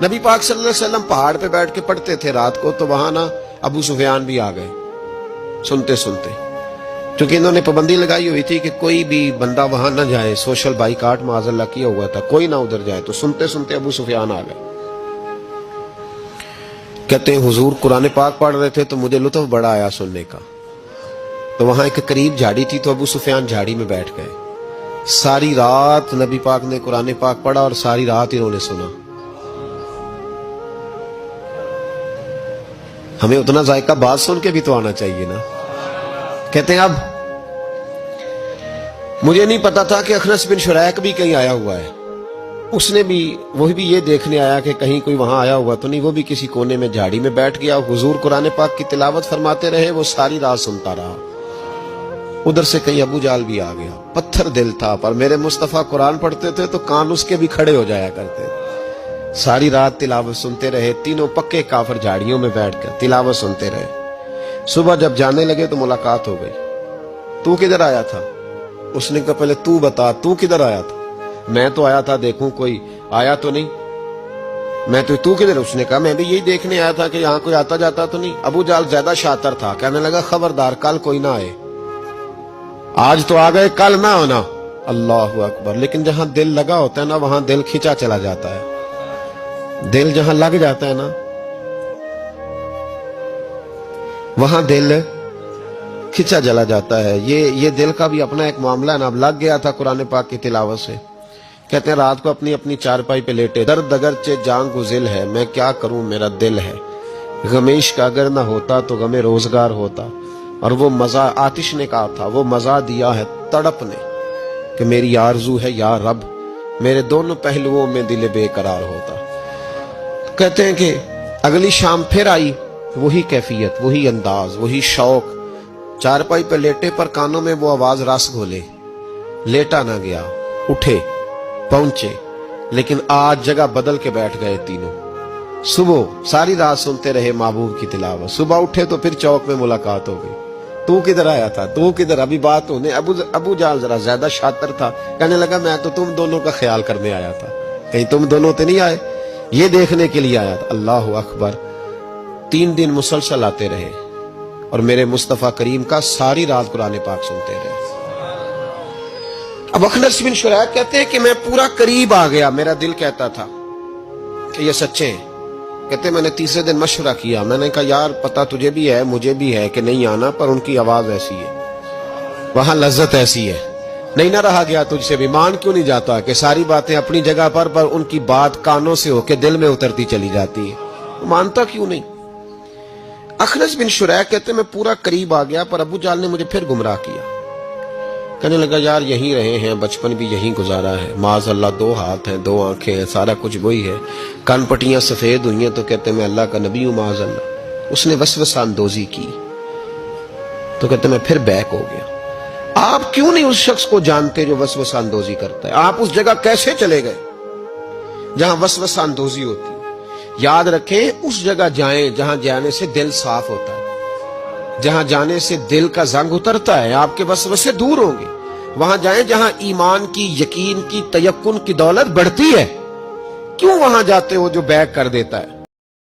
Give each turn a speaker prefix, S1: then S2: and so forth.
S1: نبی پاک صلی اللہ علیہ وسلم پہاڑ پہ بیٹھ کے پڑھتے تھے رات کو، تو وہاں نا ابو سفیان بھی آ گئے سنتے سنتے، کیونکہ انہوں نے پابندی لگائی ہوئی تھی کہ کوئی بھی بندہ وہاں نہ جائے، سوشل بائیکاٹ معاذ اللہ کیا ہوا تھا، کوئی نہ ادھر جائے، تو سنتے سنتے ابو سفیان آ گئے۔ کہتے ہیں حضور قرآن پاک پڑھ رہے تھے تو مجھے لطف بڑا آیا سننے کا، تو وہاں ایک قریب جھاڑی تھی، تو ابو سفیان جھاڑی میں بیٹھ گئے۔ ساری رات نبی پاک نے قرآن پاک پڑھا اور ساری رات انہوں نے سنا۔ ہمیں اتنا ذائقہ بات سن کے بھی تو آنا چاہیے نا۔ کہتے ہیں اب مجھے نہیں پتا تھا کہ اخنس بن شریک بھی کہیں آیا ہوا ہے، اس نے بھی وہی بھی یہ دیکھنے آیا کہ کہیں کوئی وہاں آیا ہوا تو نہیں، وہ بھی کسی کونے میں جھاڑی میں بیٹھ گیا، حضور قرآن پاک کی تلاوت فرماتے رہے، وہ ساری رات سنتا رہا۔ ادھر سے کہیں ابو جال بھی آ گیا، پتھر دل تھا، پر میرے مصطفیٰ قرآن پڑھتے تھے تو کان اس کے بھی کھڑے ہو جایا کرتے، ساری رات تلاوت سنتے رہے، تینوں پکے کافر جھاڑیوں میں بیٹھ کر تلاوت سنتے رہے۔ صبح جب جانے لگے تو ملاقات ہو گئی، تو کدھر آیا تھا؟ اس نے کہا پہلے تو بتا تو کدھر آیا تھا؟ میں تو آیا تھا دیکھوں کوئی آیا تو نہیں، میں تو کدھر؟ اس نے کہا میں بھی یہی دیکھنے آیا تھا کہ یہاں کوئی آتا جاتا تو نہیں۔ ابو جال زیادہ شاطر تھا، کہنے لگا خبردار کل کوئی نہ آئے، آج تو آ گئے کل نہ ہونا۔ اللہ اکبر! لیکن جہاں دل لگا ہوتا ہے نا وہاں دل کھینچا چلا جاتا ہے، دل جہاں لگ جاتا ہے نا وہاں دل کھینچا چلا جاتا ہے۔ یہ دل کا بھی اپنا ایک معاملہ ہے نا۔ اب لگ گیا تھا قرآن پاک کی تلاوت سے۔ کہتے ہیں رات کو اپنی چارپائی پہ لیٹے، درد اگرچہ جان گزل ہے، میں کیا کروں میرا دل ہے، غم عشق اگر نہ ہوتا تو غم روزگار ہوتا، اور وہ مزہ آتش نے کہا تھا، وہ مزہ دیا ہے تڑپ نے کہ میری آرزو ہے یا رب میرے دونوں پہلوؤں میں دل بے قرار ہوتا۔ کہتے ہیں کہ اگلی شام پھر آئی، وہی کیفیت، وہی انداز، وہی شوق، چارپائی پہ لیٹے پر کانوں میں وہ آواز رس گھولے، لیٹا نہ گیا، اٹھے پہنچے، لیکن آج جگہ بدل کے بیٹھ گئے تینوں۔ صبح ساری رات سنتے رہے محبوب کی تلاوت، صبح اٹھے تو پھر چوک میں ملاقات ہو گئی، تو کدھر آیا تھا تو کدھر؟ ابھی بات ہونے۔ ابو جال ذرا زیادہ شاطر تھا، کہنے لگا میں تو تم دونوں کا خیال کرنے آیا تھا، کہیں تم دونوں تو نہیں آئے، یہ دیکھنے کے لیے آیا تھا۔ اللہ اکبر! 3 دن مسلسل آتے رہے اور میرے مصطفیٰ کریم کا ساری رات قرآن پاک سنتے رہے۔ اب اخنس بن شریک کہتے ہیں کہ میں پورا قریب آ گیا، میرا دل کہتا تھا کہ یہ سچے ہیں۔ کہتے میں نے تیسرے دن مشورہ کیا، میں نے کہا یار پتہ تجھے بھی ہے مجھے بھی ہے کہ نہیں آنا، پر ان کی آواز ایسی ہے، وہاں لذت ایسی ہے، نہیں نہ رہا گیا تجھ سے بھی۔ مان کیوں نہیں جاتا کہ ساری باتیں اپنی جگہ پر ان کی بات کانوں سے ہو کے دل میں اترتی چلی جاتی ہے، مانتا کیوں نہیں؟ اخنس بن شریک کہتے میں پورا قریب آ گیا، پر ابو جال نے مجھے پھر گمراہ کیا، کہنے لگا یار یہیں رہے ہیں، بچپن بھی یہیں گزارا ہے، معاذ اللہ 2 ہاتھ ہیں 2 آنکھیں ہیں، سارا کچھ وہی ہے، کان پٹیاں سفید ہوئی ہیں تو کہتے میں اللہ کا نبی ہوں معاذ اللہ۔ اس نے وسوسہ اندوزی کی تو کہتے میں پھر بیک ہو گیا۔ آپ کیوں نہیں اس شخص کو جانتے جو وسوسہ اندوزی کرتا ہے؟ آپ اس جگہ کیسے چلے گئے جہاں وسوسہ اندوزی ہوتی ہے؟ یاد رکھیں اس جگہ جائیں جہاں جانے سے دل صاف ہوتا ہے، جہاں جانے سے دل کا زنگ اترتا ہے، آپ کے وسوسے دور ہوں گے۔ وہاں جائیں جہاں ایمان کی، یقین کی، تیقن کی دولت بڑھتی ہے۔ کیوں وہاں جاتے ہو جو بیک کر دیتا ہے؟